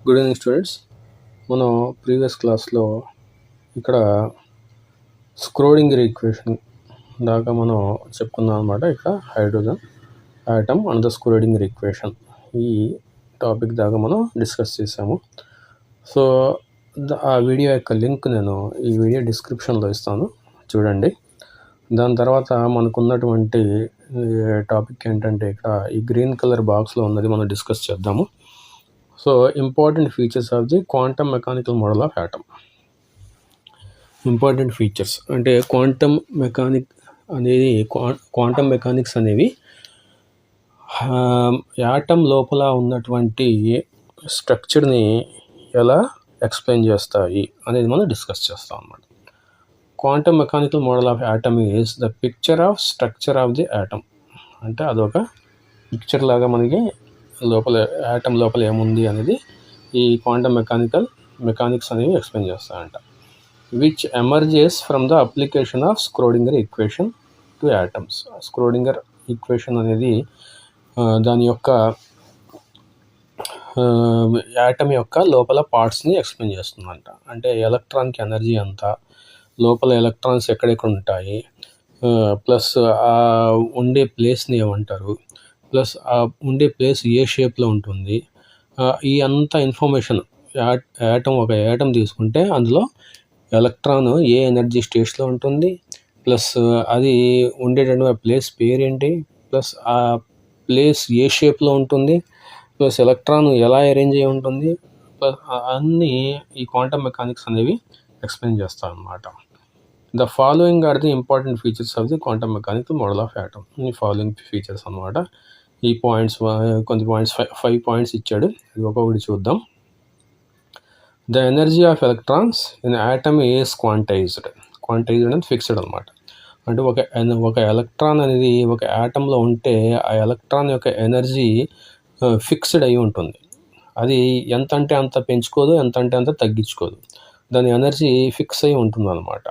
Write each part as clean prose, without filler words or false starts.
Good evening students. మనం previous క్లాస్లో ఇక్కడ స్క్రోడింగర్ ఈక్వేషన్ దాకా మనం చెప్పుకున్నాం అనమాట. ఇక్కడ hydrogen atom and the Schrödinger equation ఈ టాపిక్ దాకా మనం డిస్కస్ చేసాము. సో ఆ వీడియో యొక్క లింక్ నేను ఈ వీడియో డిస్క్రిప్షన్లో ఇస్తాను, చూడండి. దాని తర్వాత మనకున్నటువంటి టాపిక్ ఏంటంటే ఇక్కడ ఈ గ్రీన్ కలర్ బాక్స్లో ఉన్నది మనం డిస్కస్ చేద్దాము. So important features of the quantum mechanical model of atom. Important features అంటే క్వాంటమ్ మెకానిక్స్ అనేవి యాటమ్ లోపల ఉన్నటువంటి స్ట్రక్చర్ని ఎలా ఎక్స్ప్లెయిన్ చేస్తాయి అనేది మనం డిస్కస్ చేస్తాం అన్నమాట. Quantum mechanical model of atom is the picture of structure of the atom. అంటే అదొక పిక్చర్ లాగా మనకి లోపల యాటమ్ లోపల ఏముంది అనేది ఈ క్వాంటమ్ మెకానిక్స్ అనేవి ఎక్స్ప్లెయిన్ చేస్తాయంట. Which emerges from the application of Schrodinger equation to atoms. Schrodinger equation అనేది దాని యొక్క యాటమ్ యొక్క లోపల పార్ట్స్ని ఎక్స్ప్లెయిన్ చేస్తుందంట. అంటే ఎలక్ట్రాన్కి ఎనర్జీ ఎంత, లోపల ఎలక్ట్రాన్స్ ఎక్కడెక్కడ ఉంటాయి, ప్లస్ ఆ ఉండే ప్లేస్ని ఏమంటారు, ప్లస్ ఆ ఉండే ప్లేస్ ఏ షేప్లో ఉంటుంది, ఈ అంత ఇన్ఫర్మేషన్ ఒక యాటమ్ తీసుకుంటే అందులో ఎలక్ట్రాన్ ఏ ఎనర్జీ స్టేట్స్లో ఉంటుంది, ప్లస్ అది ఉండేటటువంటి ప్లేస్ పేరేంటి, ప్లస్ ఆ ప్లేస్ ఏ షేప్లో ఉంటుంది, ప్లస్ ఎలక్ట్రాన్ ఎలా అరేంజ్ అయి ఉంటుంది, ప్లస్ అన్నీ ఈ క్వాంటమ్ మెకానిక్స్ అనేవి ఎక్స్ప్లెయిన్ చేస్తాం అన్నమాట. The following are the important features of the quantum mechanical model of atom. ఈ ఫాలోయింగ్ ఫీచర్స్ అన్నమాట. ఈ పాయింట్స్ కొన్ని పాయింట్స్ 5 పాయింట్స్ ఇచ్చాడు, ఇది ఒక్కొక్కటి చూద్దాం. The energy of electrons in atom is quantised అంటే ఫిక్స్డ్ అనమాట. అంటే ఒక ఎలక్ట్రాన్ అనేది ఒక యాటంలో ఉంటే ఆ ఎలక్ట్రాన్ యొక్క ఎనర్జీ ఫిక్స్డ్ అయి ఉంటుంది. అది ఎంత అంటే అంత పెంచుకోదు, ఎంత అంటే అంత తగ్గించుకోదు. దాని ఎనర్జీ ఫిక్స్ అయి ఉంటుంది అనమాట.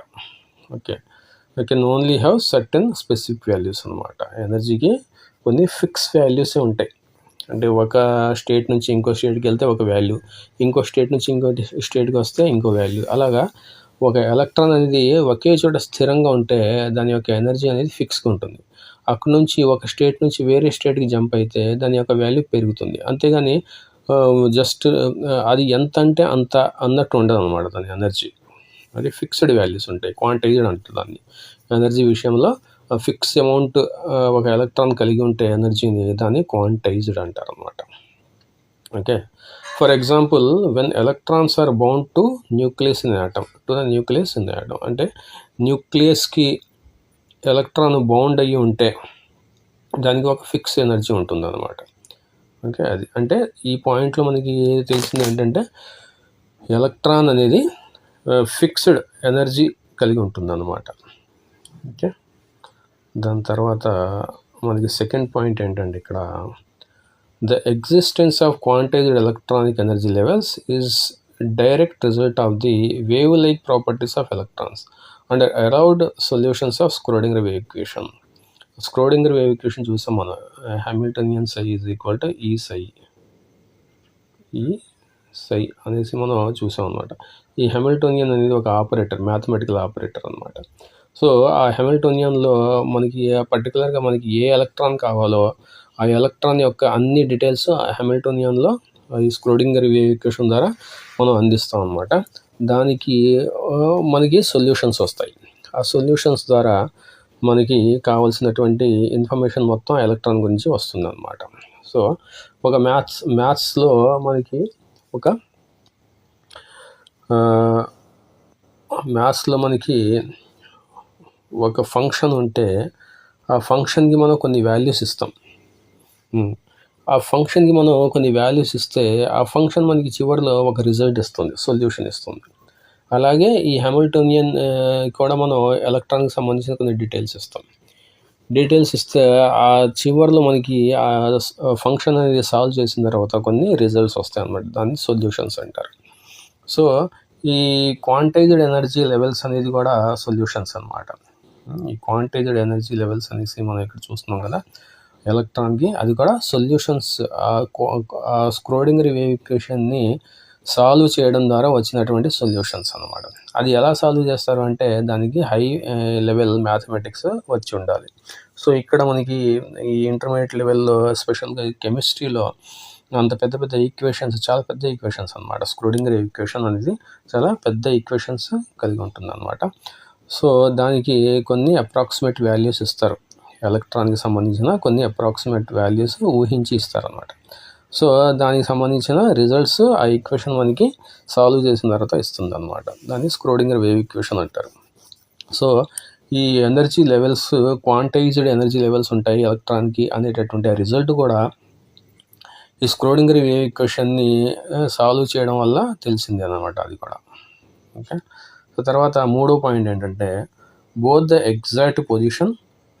Okay, you can only have certain specific values అనమాట. ఎనర్జీకి కొన్ని ఫిక్స్ వాల్యూసే ఉంటాయి. అంటే ఒక స్టేట్ నుంచి ఇంకో స్టేట్కి వెళ్తే ఒక వాల్యూ, ఇంకో స్టేట్ నుంచి ఇంకో స్టేట్కి వస్తే ఇంకో వాల్యూ. అలాగా ఒక ఎలక్ట్రాన్ అనేది ఒకే చోట స్థిరంగా ఉంటే దాని యొక్క ఎనర్జీ అనేది ఫిక్స్గా ఉంటుంది. అక్కడ నుంచి ఒక స్టేట్ నుంచి వేరే స్టేట్కి జంప్ అయితే దాని యొక్క వాల్యూ పెరుగుతుంది. అంతేగాని జస్ట్ అది ఎంత అంటే అంత అన్నట్టు ఉండదు అనమాట. దాని ఎనర్జీ అది ఫిక్స్డ్ వాల్యూస్ ఉంటాయి. క్వాంటైజ్డ్ అంటారు దాన్ని. ఎనర్జీ విషయంలో ఫిక్స్ అమౌంట్ ఒక ఎలక్ట్రాన్ కలిగి ఉంటే ఎనర్జీని దాన్ని క్వాంటైజ్డ్ అంటారు అనమాట. Okay, for example when electrons are bound to nucleus in atom, అంటే న్యూక్లియస్కి ఎలక్ట్రాన్ బౌండ్ అయ్యి ఉంటే దానికి ఒక ఫిక్స్ ఎనర్జీ ఉంటుంది అనమాట. ఓకే, అది అంటే ఈ పాయింట్లో మనకి తెలిసింది ఏంటంటే ఎలక్ట్రాన్ అనేది ఫిక్స్డ్ ఎనర్జీ కలిగి ఉంటుంది అన్నమాట. ఓకే, దాని తర్వాత మనకి సెకండ్ పాయింట్ ఏంటంటే ఇక్కడ the existence of quantised electronic energy levels is direct result of the wave like properties of electrons and around solutions of Schrödinger wave equation. Schrödinger wave equation చూసాం మనం. హ్యామిల్టోనియన్ సై ఈజ్ ఈక్వల్ టు ఈ సై అనేసి మనం చూసాం అనమాట. ఈ హ్యామిల్టోనియన్ అనేది ఒక ఆపరేటర్, మ్యాథమెటికల్ ఆపరేటర్ అనమాట. సో ఆ హ్యామిల్టోనియన్లో మనకి పర్టికులర్గా మనకి ఏ ఎలక్ట్రాన్ కావాలో ఆ ఎలక్ట్రాన్ యొక్క అన్ని డీటెయిల్స్ హ్యామిల్టోనియన్లో ఈ స్క్రోడింగర్ వేవ్ ఈక్వేషన్ ద్వారా మనం అందిస్తాం అనమాట. దానికి మనకి సొల్యూషన్స్ వస్తాయి. ఆ సొల్యూషన్స్ ద్వారా మనకి కావాల్సినటువంటి ఇన్ఫర్మేషన్ మొత్తం ఎలక్ట్రాన్ గురించి వస్తుంది అనమాట. సో ఒక మ్యాథ్స్లో మనకి ఒక ఫంక్షన్ ఉంటే ఆ ఫంక్షన్కి మనం కొన్ని వాల్యూస్ ఇస్తాం. ఆ ఫంక్షన్కి మనం కొన్ని వాల్యూస్ ఇస్తే ఆ ఫంక్షన్ మనకి చివరిలో ఒక రిజల్ట్ ఇస్తుంది, సొల్యూషన్ ఇస్తుంది. అలాగే ఈ హ్యామిల్టోనియన్ కూడా మనం ఎలక్ట్రాన్కి సంబంధించిన కొన్ని డీటెయిల్స్ ఇస్తే ఆ చివరిలో మనకి ఆ ఫంక్షన్ అనేది సాల్వ్ చేసిన తర్వాత కొన్ని రిజల్ట్స్ వస్తాయి అన్నమాట. దాన్ని సొల్యూషన్స్ అంటారు. సో ఈ క్వాంటైజ్డ్ ఎనర్జీ లెవెల్స్ అనేది కూడా సొల్యూషన్స్ అన్నమాట. ఈ క్వాంటైజ్డ్ ఎనర్జీ లెవెల్స్ అనేసి మనం ఇక్కడ చూస్తున్నాం కదా. ఎలక్ట్రాన్కి, అది కూడా సొల్యూషన్స్ స్క్రోడింగర్ వేవ్ ఈక్వేషన్ని సాల్వ్ చేయడం ద్వారా వచ్చినటువంటి సొల్యూషన్స్ అనమాట. అది ఎలా సాల్వ్ చేస్తారు అంటే దానికి హై లెవెల్ మ్యాథమెటిక్స్ వచ్చి ఉండాలి. సో ఇక్కడ మనకి ఈ ఇంటర్మీడియట్ లెవెల్లో ఎస్పెషల్గా కెమిస్ట్రీలో అంత పెద్ద పెద్ద ఈక్వేషన్స్, చాలా పెద్ద ఈక్వేషన్స్ అనమాట. స్క్రోడింగర్ ఈక్వేషన్ అనేది చాలా పెద్ద ఈక్వేషన్స్ కలిగి ఉంటుంది అనమాట. సో దానికి కొన్ని అప్రాక్సిమేట్ వాల్యూస్ ఇస్తారు, ఎలక్ట్రాన్కి సంబంధించిన కొన్ని అప్రాక్సిమేట్ వాల్యూస్ ఊహించి ఇస్తారనమాట. సో దానికి సంబంధించిన రిజల్ట్స్ ఆ ఈక్వేషన్ మనకి సాల్వ్ చేసిన తర్వాత ఇస్తుంది అనమాట. దాన్ని స్క్రోడింగర్ వేవ్ ఈక్వేషన్ అంటారు. సో ఈ energy levels, quantised energy levels ఉంటాయి ఎలక్ట్రాన్కి అనేటటువంటి రిజల్ట్ కూడా ఈ స్క్రోడింగర్ వేవ్ ఈక్వేషన్ని సాల్వ్ చేయడం వల్ల తెలిసింది అన్నమాట అది కూడా. ఓకే. సో తర్వాత మూడో పాయింట్ ఏంటంటే both the exact position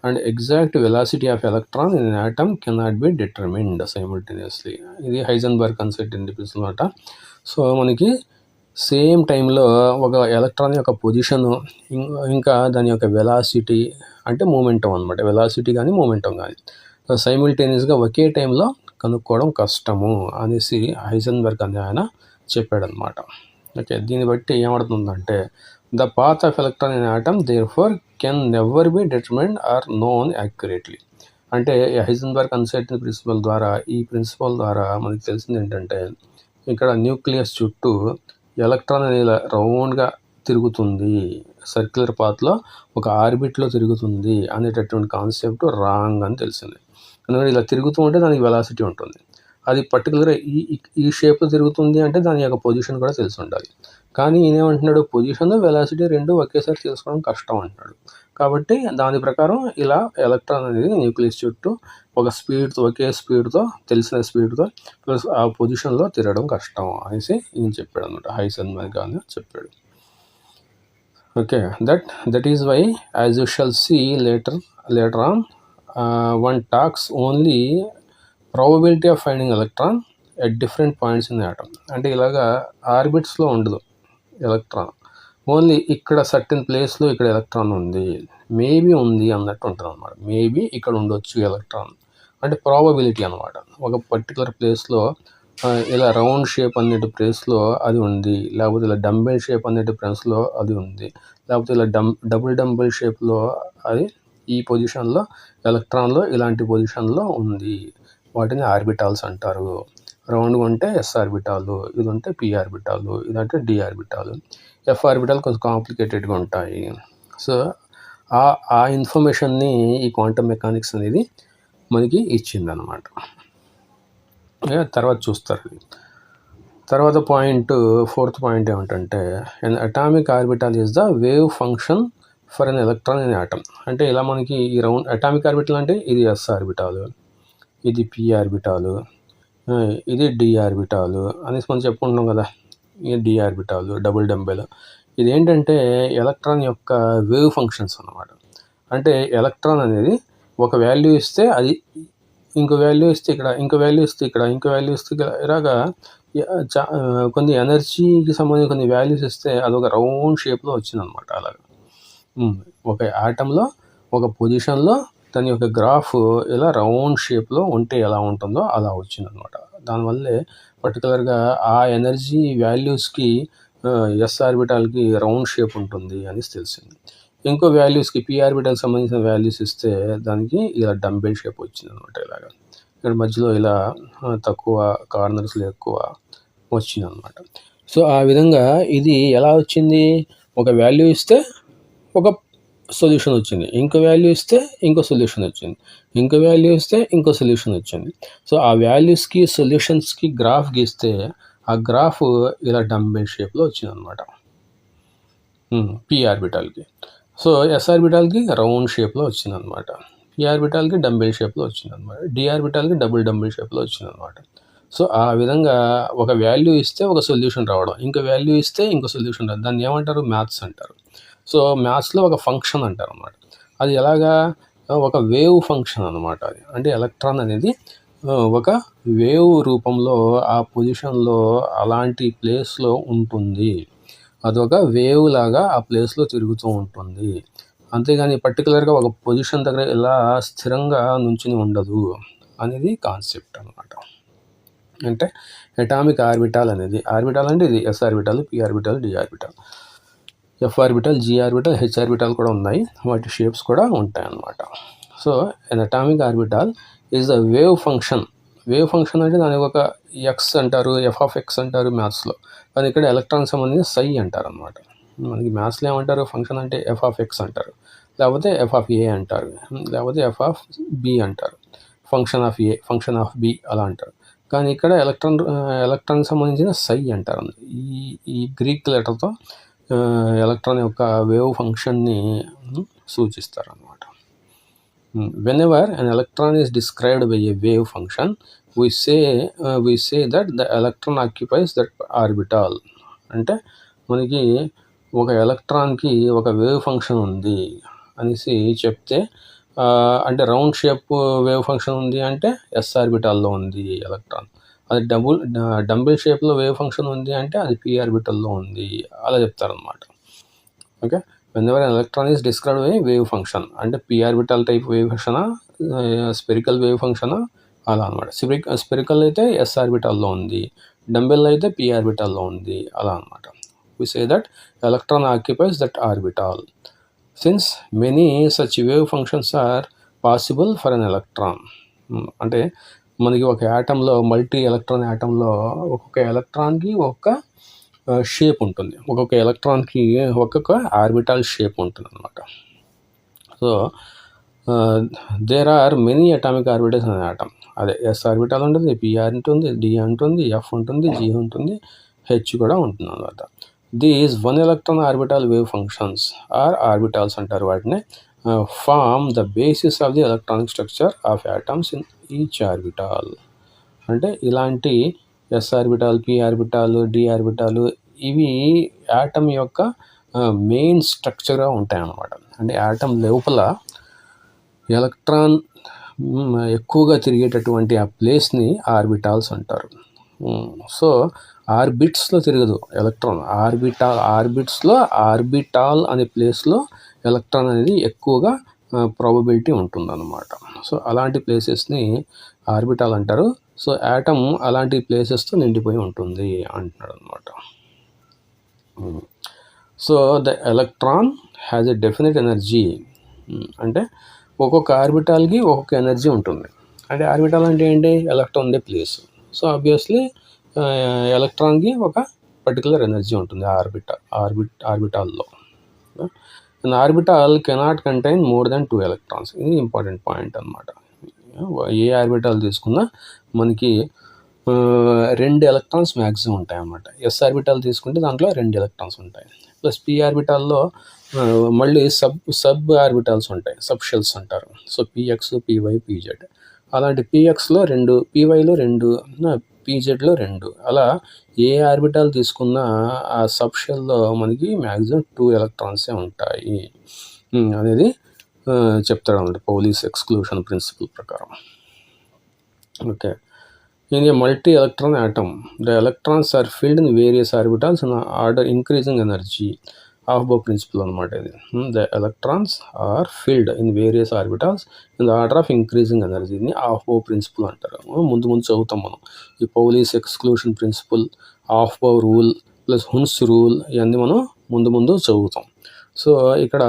and exact velocity of electron in atom cannot be determined simultaneously. ఇది హైజెన్బర్గ్ కాన్సెప్ట్ అన్నమాట. సో మనకి సేమ్ టైంలో ఒక ఎలక్ట్రాన్ యొక్క పొజిషను, ఇంకా దాని యొక్క వెలాసిటీ అంటే మూమెంటం అనమాట, వెలాసిటీ కానీ మూమెంటం కానీ సైమల్టేనియస్గా ఒకే టైంలో కనుక్కోవడం కష్టము అనేసి హైజెన్బర్గ్ అని ఆయన చెప్పాడనమాట. ఓకే. దీన్ని బట్టి ఏమవుతుందంటే the path of electron in atom therefore can never be determined or known accurately. అంటే హైజెన్బర్గ్ అన్సర్టెనిటీ ప్రిన్సిపల్ ద్వారా, ఈ ప్రిన్సిపల్ ద్వారా మనకి తెలిసింది ఏంటంటే ఇక్కడ న్యూక్లియస్ చుట్టూ ఎలక్ట్రాన్ అనేది రౌండ్గా తిరుగుతుంది, సర్క్యులర్ పాత్లో ఒక ఆర్బిట్లో తిరుగుతుంది అనేటటువంటి కాన్సెప్ట్ రాంగ్ అని తెలిసింది. ఎందుకంటే ఇలా తిరుగుతూ ఉంటే దానికి వెలాసిటీ ఉంటుంది. అది పర్టికులర్గా ఈ షేప్లో తిరుగుతుంది అంటే దాని యొక్క పొజిషన్ కూడా తెలిసి ఉండాలి. కానీ ఈయనేమంటున్నాడు, పొజిషన్ వెలాసిటీ రెండు ఒకేసారి తెలుసుకోవడం కష్టం అంటున్నాడు. కాబట్టి దాని ప్రకారం ఇలా ఎలక్ట్రాన్ అనేది న్యూక్లియస్ చుట్టూ ఒక స్పీడ్తో, ఒకే స్పీడ్తో, తెలిసిన స్పీడ్తో ప్లస్ ఆ పొజిషన్లో తిరగడం కష్టం అనేసి ఈయన చెప్పాడు అనమాట, హైజెన్బర్గ్ అని చెప్పాడు. Okay. That is why as you shall see later on one talks only probability of finding electron at different points in the atom. అంటే ఇలాగా ఆర్బిట్స్లో ఉండదు ఎలక్ట్రాన్, ఓన్లీ ఇక్కడ సర్టెన్ ప్లేస్లో ఇక్కడ ఎలక్ట్రాన్ ఉంది, మేబీ ఉంది అన్నట్టు ఉంటుంది అనమాట. మేబీ ఇక్కడ ఉండొచ్చు ఎలక్ట్రాన్ అంటే ప్రాబబిలిటీ అనమాట. ఒక పర్టికులర్ ప్లేస్లో ఇలా రౌండ్ షేప్ అనేటి ప్లేస్లో అది ఉంది, లేకపోతే ఇలా డంబెల్ షేప్ అనేటి ప్లేస్లో అది ఉంది, లేకపోతే ఇలా డబుల్ డంబెల్ షేప్లో అది ఈ పొజిషన్లో ఎలక్ట్రాన్లో ఇలాంటి పొజిషన్లో ఉంది. వాటిని ఆర్బిటాల్స్ అంటారు. రౌండ్గా ఉంటే ఎస్ ఆర్బిటాలు, ఇది ఉంటే పి ఆర్బిటాలు, ఇదంటే డి ఆర్బిటాలు. ఎఫ్ ఆర్బిటాలు కొంచెం కాంప్లికేటెడ్గా ఉంటాయి. సో ఆ ఇన్ఫర్మేషన్ని ఈ క్వాంటమ్ మెకానిక్స్ అనేది మనకి ఇచ్చిందనమాట. తర్వాత చూస్తారు. తర్వాత ఫోర్త్ పాయింట్ ఏమిటంటే atomic orbital is the wave function for an electron in atom. అంటే ఇలా మనకి ఈ రౌండ్ అటామిక్ ఆర్బిటల్ అంటే ఇది ఎస్ ఆర్బిటాలు, ఇది పి ఆర్బిటాలు, ఇది డి ఆర్బిటాలు అనేసి మనం చెప్పుకుంటున్నాం కదా. ఇది డి ఆర్బిటాలు, డబుల్ డంబెల్. ఇదేంటంటే ఎలక్ట్రాన్ యొక్క వేవ్ ఫంక్షన్స్ అన్నమాట. అంటే ఎలక్ట్రాన్ అనేది ఒక వాల్యూ ఇస్తే అది ఇంకో వాల్యూ ఇస్తే ఇక్కడ, ఇంకో వాల్యూ ఇస్తే ఇక్కడ, ఇంకో వాల్యూ ఇస్తే ఇలాగా కొన్ని ఎనర్జీకి సంబంధించిన కొన్ని వాల్యూస్ ఇస్తే అదొక రౌండ్ షేప్లో వచ్చిందనమాట. అలాగా ఒక ఆటంలో ఒక పొజిషన్లో దాని యొక్క గ్రాఫ్ ఇలా రౌండ్ షేప్లో ఉంటే ఎలా ఉంటుందో అలా వచ్చిందనమాట. దానివల్లే పర్టికులర్గా ఆ ఎనర్జీ వాల్యూస్కి ఎస్ ఆర్బిటాల్కి రౌండ్ షేప్ ఉంటుంది అనేసి తెలిసింది. ఇంకో వాల్యూస్కి పి ఆర్బిటాల్కి సంబంధించిన వాల్యూస్ ఇస్తే దానికి ఇలా డంబెల్ షేప్ వచ్చిందనమాట. ఇలాగా ఇక్కడ మధ్యలో ఇలా తక్కువ, కార్నర్స్లో ఎక్కువ వచ్చిందనమాట. సో ఆ విధంగా ఇది ఎలా వచ్చింది, ఒక వాల్యూ ఇస్తే ఒక సొల్యూషన్ వచ్చింది, ఇంకో వాల్యూ ఇస్తే ఇంకో సొల్యూషన్ వచ్చింది, ఇంకో వాల్యూ ఇస్తే ఇంకో సొల్యూషన్ వచ్చింది. సో ఆ వాల్యూస్కి సొల్యూషన్స్కి గ్రాఫ్ గీస్తే ఆ గ్రాఫ్ ఇలా డంబెల్ షేప్లో వచ్చిందనమాట పి ఆర్బిటాల్కి. సో ఎస్ ఆర్బిటాల్కి రౌండ్ షేప్లో వచ్చిందనమాట, పి ఆర్బిటాల్కి డంబెల్ షేప్లో వచ్చిందనమాట, డి ఆర్బిటాల్కి డబుల్ డంబెల్ షేప్లో వచ్చిందనమాట. సో ఆ విధంగా ఒక వాల్యూ ఇస్తే ఒక సొల్యూషన్ రావడం, ఇంకో వాల్యూ ఇస్తే ఇంకో సొల్యూషన్ రావడం, దాన్ని ఏమంటారు, మ్యాథ్స్ అంటారు. సో మ్యాథ్స్లో ఒక ఫంక్షన్ అంటారు అన్నమాట. అది ఎలాగా, ఒక వేవ్ ఫంక్షన్ అనమాట. అది అంటే ఎలక్ట్రాన్ అనేది ఒక వేవ్ రూపంలో ఆ పొజిషన్లో అలాంటి ప్లేస్లో ఉంటుంది, అదొక వేవ్ లాగా ఆ ప్లేస్లో తిరుగుతూ ఉంటుంది అంతేగాని పర్టికులర్గా ఒక పొజిషన్ దగ్గర ఇలా స్థిరంగా నుంచుని ఉండదు అనేది కాన్సెప్ట్ అనమాట. అంటే అటామిక్ ఆర్బిటాల్ అనేది, ఆర్బిటాల్ అంటే ఇది S orbital, P orbital, D orbital, F orbital, G orbital, H orbital కూడా ఉన్నాయి, వాటి షేప్స్ కూడా ఉంటాయి అన్నమాట. So an atomic orbital is the wave function. Wave function అంటే దానికి ఒక ఎక్స్ అంటారు, ఎఫ్ ఆఫ్ ఎక్స్ అంటారు మ్యాథ్స్లో, కానీ ఇక్కడ ఎలక్ట్రాన్ సంబంధించి సై అంటారు అనమాట. మనకి మ్యాథ్స్లో ఏమంటారు, ఫంక్షన్ అంటే ఎఫ్ ఆఫ్ ఎక్స్ అంటారు, లేకపోతే ఎఫ్ ఆఫ్ ఏ అంటారు, లేకపోతే ఎఫ్ ఆఫ్ బి అంటారు, function of A, function of B అలా అంటారు. కానీ ఇక్కడ ఎలక్ట్రాన్ సంబంధించిన సై అంటారు. ఈ గ్రీక్ లెటర్తో ఎలక్ట్రాన్ యొక్క వేవ్ ఫంక్షన్ని సూచిస్తారు అన్నమాట. Whenever an electron is described by a wave function, we say that the electron occupies that orbital. అంటే మనకి ఒక ఎలక్ట్రాన్కి ఒక వేవ్ ఫంక్షన్ ఉంది అనేసి చెప్తే, అంటే రౌండ్ షేప్ వేవ్ ఫంక్షన్ ఉంది అంటే ఎస్ ఆర్బిటాల్లో ఉంది ఎలక్ట్రాన్. అది డంబుల్ షేప్లో వేవ్ ఫంక్షన్ ఉంది అంటే అది పి ఆర్బిటల్లో ఉంది, అలా చెప్తారనమాట. Okay, whenever an electron is described by wave function, అంటే p ఆర్బిటల్ టైప్ వేవ్ ఫంక్షనా, స్పెరికల్ వేవ్ ఫంక్షనా, అలా అనమాట. స్పెరికల్ అయితే ఎస్ ఆర్బిటాల్లో ఉంది, డంబెల్ అయితే p ఆర్బిటాల్లో ఉంది, అలా అనమాట. we say that electron occupies that orbital. Since many such wave functions are possible for an electron, అంటే మనకి ఒక యాటంలో, మల్టీ ఎలక్ట్రాన్ యాటంలో ఒక్కొక్క ఎలక్ట్రాన్కి ఒక్కొక్క షేప్ ఉంటుంది, ఒక్కొక్క ఎలక్ట్రాన్కి ఒక్కొక్క ఆర్బిటాల్ షేప్ ఉంటుంది అనమాట. So there are many atomic orbitals అనే ఆటం. అదే ఎస్ ఆర్బిటాల్ ఉంటుంది, పిఆర్ ఉంటుంది, డి ఉంటుంది, ఎఫ్ ఉంటుంది, జి ఉంటుంది, హెచ్ కూడా ఉంటుంది అనమాట. These one electron orbital wave functions are orbitals అంటారు వాటిని, form the basis of the electronic structure of atoms in each orbital. అంటే ఇలాంటి S orbital, P orbital, D orbital ఇవి యాటమ్ యొక్క మెయిన్ స్ట్రక్చర్గా ఉంటాయి అన్నమాట. అంటే యాటమ్ లోపల ఎలక్ట్రాన్ ఎక్కువగా తిరిగేటటువంటి ఆ ప్లేస్ని ఆర్బిటాల్స్ అంటారు. సో ఆర్బిట్స్లో తిరగదు ఎలక్ట్రాన్, ఆర్బిట్స్లో ఆర్బిటాల్ అనే ప్లేస్లో ఎలక్ట్రాన్ అనేది ఎక్కువగా ప్రాబబిలిటీ ఉంటుందన్నమాట. సో అలాంటి ప్లేసెస్ని ఆర్బిటాల్ అంటారు. సో యాటమ్ అలాంటి ప్లేసెస్తో నిండిపోయి ఉంటుంది అంటున్నాడు అనమాట. So the electron has a definite energy. అంటే ఒక్కొక్క ఆర్బిటాల్కి ఒక్కొక్క ఎనర్జీ ఉంటుంది. అంటే ఆర్బిటాల్ అంటే ఏంటి, ఎలక్ట్రాన్ ఉండే ప్లేస్. సో ఆబ్వియస్లీ ఎలక్ట్రాన్కి ఒక పర్టికులర్ ఎనర్జీ ఉంటుంది ఆర్బిటాల్లో. an orbital cannot contain more than 2 electrons. ఇది ఇంపార్టెంట్ పాయింట్ అనమాట. ఏ ఆర్బిటాల్ తీసుకున్నా మనకి 2 ఎలక్ట్రాన్స్ మ్యాక్సిమం ఉంటాయి అన్నమాట. ఎస్ ఆర్బిటాల్ తీసుకుంటే దాంట్లో 2 ఎలక్ట్రాన్స్ ఉంటాయి. ప్లస్ పి ఆర్బిటాల్లో మళ్ళీ సబ్ ఆర్బిటాల్స్ ఉంటాయి, సబ్ షెల్స్ అంటారు. So P X, P Y, P Z. అలాంటి పిఎక్స్లో 2, పివైలో 2, పిజెడ్లో 2, అలా ఏ ఆర్బిటాల్ తీసుకున్నా ఆ సబ్ షెల్లో మనకి మ్యాక్సిమం 2 ఎలక్ట్రాన్సే ఉంటాయి అనేది చెప్తాడు అన్నమాట పౌలీస్ ఎక్స్క్లూషన్ ప్రిన్సిపల్ ప్రకారం. Okay, in a multi-electron atom, the electrons are filled in various orbitals in order increasing energy. Aufbau principle అనమాట ఇది. The electrons are filled in various orbitals in the order of increasing energy. దీన్ని Aufbau principle అంటారు. ముందు చదువుతాం మనం ఈ Pauli's exclusion principle, Aufbau rule plus Hund's rule, ఇవన్నీ మనం ముందు చదువుతాం. సో ఇక్కడ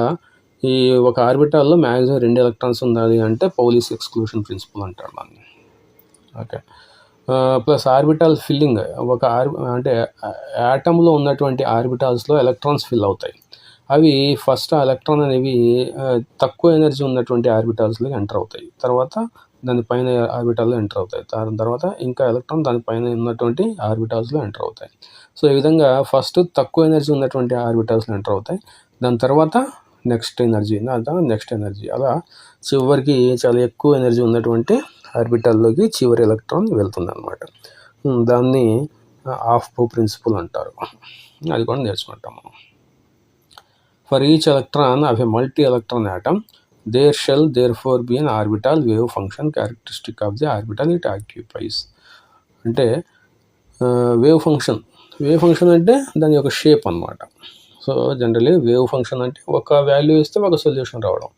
ఈ ఒక ఆర్బిటాల్లో మ్యాక్సిమం 2 ఎలక్ట్రాన్స్ ఉండాలి అంటే పౌలీస్ ఎక్స్క్లూషన్ ప్రిన్సిపల్ అంటారు దాన్ని. ఓకే, ప్లస్ ఆర్బిటాల్ ఫిల్లింగ్, అంటే యాటంలో ఉన్నటువంటి ఆర్బిటాల్స్లో ఎలక్ట్రాన్స్ ఫిల్ అవుతాయి. అవి ఫస్ట్ ఆ ఎలక్ట్రాన్ అనేవి తక్కువ ఎనర్జీ ఉన్నటువంటి ఆర్బిటాల్స్లోకి ఎంటర్ అవుతాయి, తర్వాత దానిపైన ఆర్బిటాల్లో ఎంటర్ అవుతాయి, తర్వాత ఇంకా ఎలక్ట్రాన్ దానిపైన ఉన్నటువంటి ఆర్బిటాల్స్లో ఎంటర్ అవుతాయి. సో ఈ విధంగా ఫస్ట్ తక్కువ ఎనర్జీ ఉన్నటువంటి ఆర్బిటాల్స్లో ఎంటర్ అవుతాయి, దాని తర్వాత నెక్స్ట్ ఎనర్జీ, అలా చివరికి చాలా ఎక్కువ ఎనర్జీ ఉన్నటువంటి ఆర్బిటాల్లోకి చివరి ఎలక్ట్రాన్ వెళ్తుంది అనమాట. దాన్ని ఆఫ్బౌ ప్రిన్సిపల్ అంటారు. అది కూడా నేర్చుకుంటాం మనం. For each electron of a multi electron atom there shall therefore be an orbital wave function characteristic of the orbital it occupies. అంటే వేవ్ ఫంక్షన్ అంటే దాని యొక్క షేప్ అనమాట. సో జనరలీ వేవ్ ఫంక్షన్ అంటే ఒక వాల్యూ ఇస్తే ఒక solution రావడం,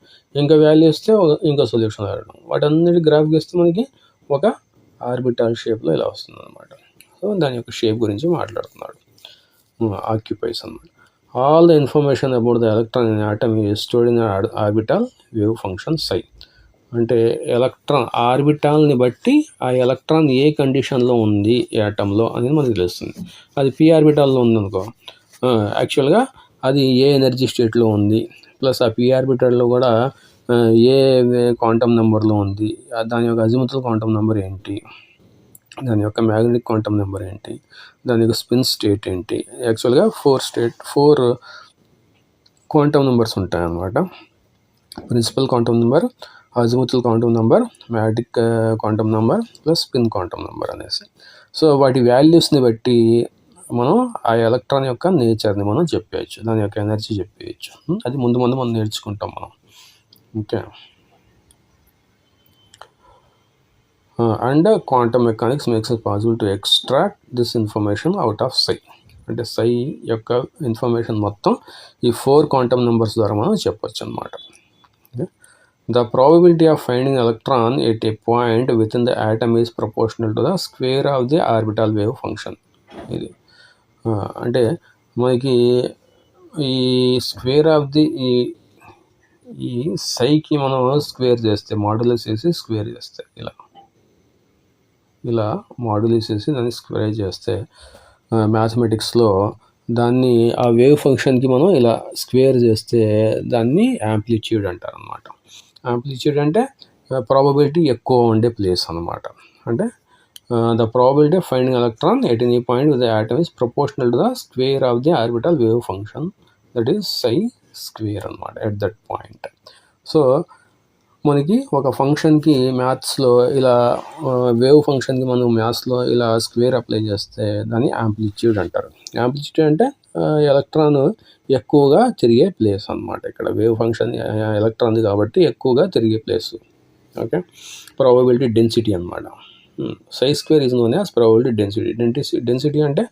ఇంకా వాల్యూ ఇస్తే ఇంకో సొల్యూషన్ రావడం, వాటన్నిటి గ్రాఫ్ ఇస్తే మనకి ఒక ఆర్బిటాల్ షేప్లో ఇలా వస్తుంది అనమాట. సో దాని యొక్క షేప్ గురించి మాట్లాడుతున్నాడు. ఆక్యుపైస్ అన్నమాట. All the information about the electron in atom is stored in orbital wave function psi. అంటే ఎలక్ట్రాన్ ఆర్బిటాల్ని బట్టి ఆ ఎలక్ట్రాన్ ఏ కండిషన్లో ఉంది యాటంలో అనేది మనకు తెలుస్తుంది. అది p ఆర్బిటాల్లో ఉందనుకో, యాక్చువల్గా అది ఏ ఎనర్జీ స్టేట్లో ఉంది, ప్లస్ ఆ p ఆర్బిటాల్లో కూడా ఏ క్వాంటమ్ నెంబర్లో ఉంది, దాని యొక్క అజిముతల్ క్వాంటమ్ నెంబర్ ఏంటి, దాని యొక్క మ్యాగ్నెటిక్ క్వాంటమ్ నెంబర్ ఏంటి, దాని యొక్క స్పిన్ స్టేట్ ఏంటి. యాక్చువల్గా 4 క్వాంటమ్ నెంబర్స్ ఉంటాయి అన్నమాట. Principal quantum number, azimuthal quantum number, magnetic quantum number plus spin quantum number అనేసి. సో వాటి వాల్యూస్ని బట్టి మనం ఆ ఎలక్ట్రాన్ యొక్క నేచర్ని మనం చెప్పేయచ్చు, దాని యొక్క ఎనర్జీ చెప్పేయచ్చు. అది ముందు మనం నేర్చుకుంటాం మనం. Okay. And quantum mechanics makes it possible to extract this information out of psi. అంటే psi యొక్క ఇన్ఫర్మేషన్ మొత్తం ఈ 4 క్వాంటమ్ నెంబర్స్ ద్వారా మనం చెప్పొచ్చు అనమాట. The probability of finding electron at a point within the atom is proportional to the square of the orbital wave function. ఇది అంటే మనకి ఈ స్క్వేర్ ఆఫ్ ది ఈ సైకి మనం స్క్వేర్ చేస్తే, మాడ్యులస్ చేసి స్క్వేర్ చేస్తే, ఇలా మాడ్యులస్ చేసి దాన్ని స్క్వేర్ చేస్తే మ్యాథమెటిక్స్లో దాన్ని ఆ వేవ్ ఫంక్షన్కి మనం ఇలా స్క్వేర్ చేస్తే దాన్ని యాంప్లిట్యూడ్ అంటారు అనమాట. యాంప్లిట్యూడ్ అంటే ప్రాబబిలిటీ ఎక్కువ ఉండే ప్లేస్ అనమాట. అంటే the probability of finding electron at any point with the atom is proportional to the square of the orbital wave function, that is psi square అనమాట ఎట్ దట్ పాయింట్. సో మనకి ఒక ఫంక్షన్కి మ్యాథ్స్లో ఇలా వేవ్ ఫంక్షన్కి మనం మ్యాథ్స్లో ఇలా స్క్వేర్ అప్లై చేస్తే దాన్ని యాంప్లిట్యూడ్ అంటారు. యాంప్లిట్యూడ్ అంటే ఎలక్ట్రాన్ ఎక్కువగా తిరిగే ప్లేస్ అనమాట. ఇక్కడ వేవ్ ఫంక్షన్ ఎలక్ట్రాన్ది కాబట్టి ఎక్కువగా తిరిగే ప్లేస్. ఓకే. ప్రాబబిలిటీ డెన్సిటీ అనమాట. psi square is known as probability density. Density అంటే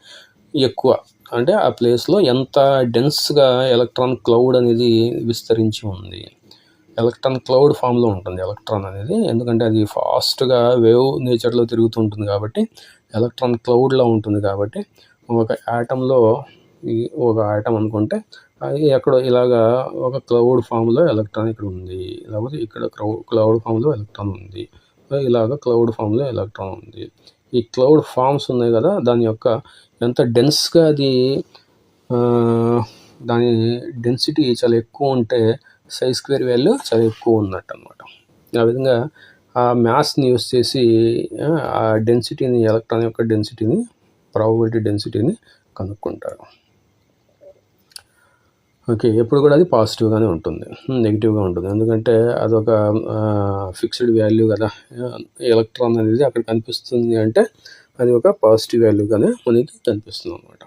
ఎక్కువ, అంటే ఆ ప్లేస్లో ఎంత డెన్స్గా ఎలక్ట్రాన్ క్లౌడ్ అనేది విస్తరించి ఉంది. ఎలక్ట్రాన్ క్లౌడ్ ఫామ్లో ఉంటుంది ఎలక్ట్రాన్ అనేది, ఎందుకంటే అది ఫాస్ట్గా వేవ్ నేచర్లో తిరుగుతుంటుంది కాబట్టి ఎలక్ట్రాన్ క్లౌడ్లో ఉంటుంది. కాబట్టి ఒక యాటంలో ఒక యాటం అనుకుంటే అది ఎక్కడో ఇలాగా ఒక క్లౌడ్ ఫామ్లో ఎలక్ట్రాన్ ఇక్కడ ఉంది, లేకపోతే ఇక్కడ క్లౌడ్ ఫామ్లో ఎలక్ట్రాన్ ఉంది, ఇలాగ క్లౌడ్ ఫామ్లో ఎలక్ట్రాన్ ఉంది. ఈ క్లౌడ్ ఫామ్స్ ఉన్నాయి కదా, దాని యొక్క ఎంత డెన్స్గా అది దాని డెన్సిటీ చాలా ఎక్కువ ఉంటే psi స్క్వేర్ వాల్యూ చాలా ఎక్కువ ఉన్నట్టు అనమాట. ఆ విధంగా ఆ మ్యాథ్స్ని యూస్ చేసి ఆ డెన్సిటీని, ఎలక్ట్రాన్ యొక్క డెన్సిటీని, ప్రాబబిలిటీ డెన్సిటీని కనుక్కుంటారు. ఓకే. ఎప్పుడు కూడా అది పాజిటివ్గానే ఉంటుంది, నెగిటివ్గా ఉంటుంది. ఎందుకంటే అదొక ఫిక్స్డ్ వాల్యూ కదా, ఎలక్ట్రాన్ అనేది అక్కడ కనిపిస్తుంది అంటే అది ఒక పాజిటివ్ వాల్యూగానే మనకి కనిపిస్తుంది అనమాట.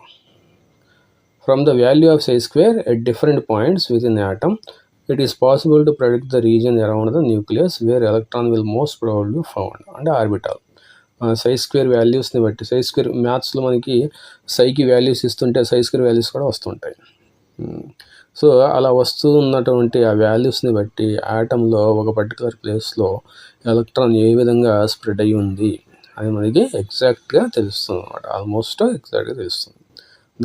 From the value of psi square at different points with in atom it is possible to predict the region around the nucleus where electron will most probably be found. అంటే ఆర్బిటాల్ psi స్క్వేర్ వాల్యూస్ని బట్టి, psi square మ్యాథ్స్లో మనకి psiకి values ఇస్తుంటే psi square values కూడా వస్తుంటాయి. So అలా వస్తూ ఉన్నటువంటి ఆ వాల్యూస్ని బట్టి ఆటంలో ఒక పర్టికులర్ ప్లేస్లో ఎలక్ట్రాన్ ఏ విధంగా స్ప్రెడ్ అయ్యి ఉంది అది మనకి ఎగ్జాక్ట్గా తెలుస్తుంది అనమాట. ఆల్మోస్ట్ ఎగ్జాక్ట్గా తెలుస్తుంది.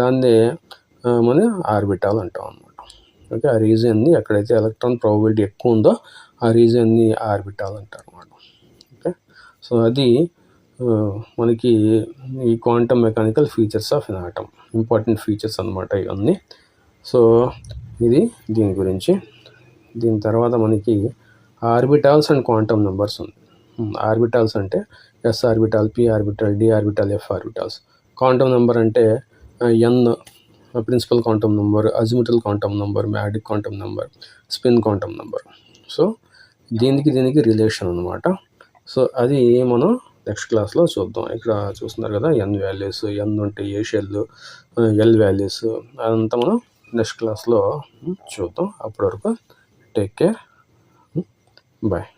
దాన్ని మనం ఆర్బిటాల్ అంటాం అన్నమాట. ఓకే. ఆ రీజియన్ని ఎక్కడైతే ఎలక్ట్రాన్ ప్రాబబిలిటీ ఎక్కువ ఉందో ఆ రీజియన్ని ఆర్బిటాల్ అంటారు అన్నమాట. ఓకే. సో అది మనకి ఈ quantum mechanical features of an atom, important features అనమాట ఇవన్నీ. సో ఇది దీని గురించి. దీని తర్వాత మనకి ఆర్బిటాల్స్ అండ్ క్వాంటమ్ నెంబర్స్ ఉంది. ఆర్బిటాల్స్ అంటే s orbital, p orbital, d orbital, f orbitals. Quantum number అంటే n principal quantum number, azimuthal quantum number, magnetic quantum number, spin quantum number. So దీనికి రిలేషన్ అనమాట. సో అది మనం next క్లాస్లో చూద్దాం. ఇక్కడ చూస్తున్నారు కదా n వాల్యూస్, n ఉంటే ఏ షెల్, l వాల్యూస్, అదంతా మనం నెక్స్ట్ క్లాస్లో చూద్దాం. అప్పటి వరకు టేక్ కేర్, బాయ్.